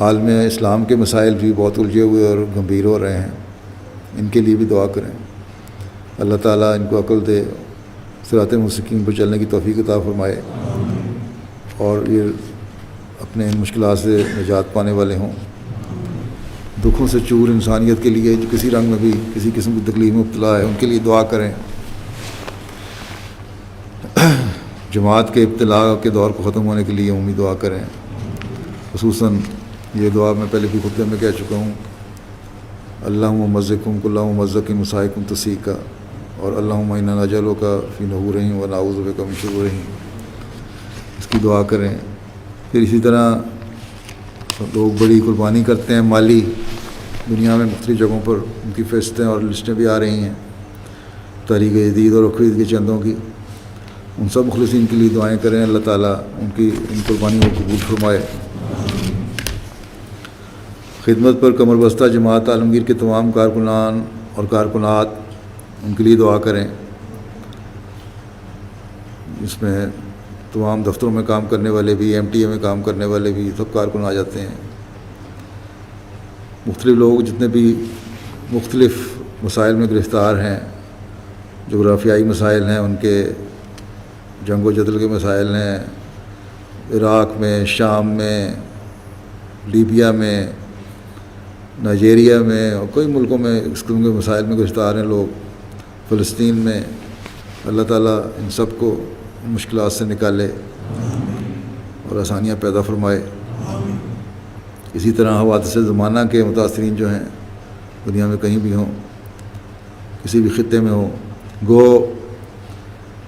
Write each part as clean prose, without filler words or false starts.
عالم اسلام کے مسائل بھی بہت الجھے ہوئے اور گمبھیر ہو رہے ہیں، ان کے لیے بھی دعا کریں۔ اللہ تعالیٰ ان کو عقل دے، صراط مستقیم پر چلنے کی توفیق عطا فرمائے، اور یہ اپنے ان مشکلات سے نجات پانے والے ہوں۔ دکھوں سے چور انسانیت کے لیے جو کسی رنگ میں بھی کسی قسم کی تکلیف میں مبتلا ہے، ان کے لیے دعا کریں۔ جماعت کے ابتلا کے دور کو ختم ہونے کے لیے عمومی دعا کریں۔ خصوصاً یہ دعا میں پہلے بھی خطبے میں کہہ چکا ہوں، اللہم مزقکم کلہم مزق مسائکم تسیکا، اور اللہم انا نجعلک فی نحورہم ونعوذ بک من شرورہم، اس کی دعا کریں۔ پھر اسی طرح لوگ بڑی قربانی کرتے ہیں مالی، دنیا میں مختلف جگہوں پر ان کی فہرستیں اور لسٹیں بھی آ رہی ہیں تحریک جدید اور اخوید کے چندوں کی۔ ان سب مخلصین کے لیے دعائیں کریں، اللہ تعالیٰ ان کی ان قربانیوں کو قبول فرمائے۔ خدمت پر کمر بستہ جماعت عالمگیر کے تمام کارکنان اور کارکنات، ان کے لیے دعا کریں۔ اس میں تمام دفتروں میں کام کرنے والے بھی، ایم ٹی اے میں کام کرنے والے بھی، سب کارکن آ جاتے ہیں۔ مختلف لوگ جتنے بھی مختلف مسائل میں گرفتار ہیں، جغرافیائی مسائل ہیں ان کے، جنگ و جدل کے مسائل ہیں، عراق میں، شام میں، لیبیا میں، نائجیریا میں اور کئی ملکوں میں اس قسم کے مسائل میں گرفتار ہیں لوگ، فلسطین میں، اللہ تعالیٰ ان سب کو مشکلات سے نکالے اور آسانیاں پیدا فرمائے۔ اسی طرح حوادث زمانہ کے متاثرین جو ہیں دنیا میں کہیں بھی ہوں، کسی بھی خطے میں ہوں، گو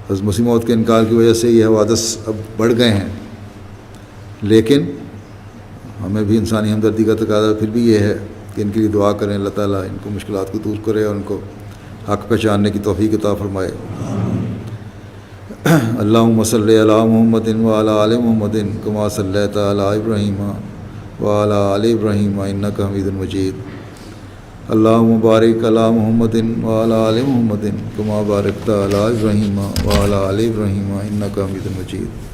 حضرت مسیح موعود کے انکار کی وجہ سے یہ حوادث اب بڑھ گئے ہیں، لیکن ہمیں بھی انسانی ہمدردی کا تقاضا پھر بھی یہ ہے کہ ان کے لیے دعا کریں، اللہ تعالیٰ ان کو مشکلات کو دور کرے اور ان کو حق پہچاننے کی توفیق عطا فرمائے۔ اللہم صلی علی محمد وعلی آل محمد کما صلیت علی ابراہیم وعلی آل ابراہیم انک حمید مجید۔ اللہم بارک علی محمد وعلی آل محمد کما بارکت علی ابراہیم وعلی آل ابراہیم انک حمید مجید۔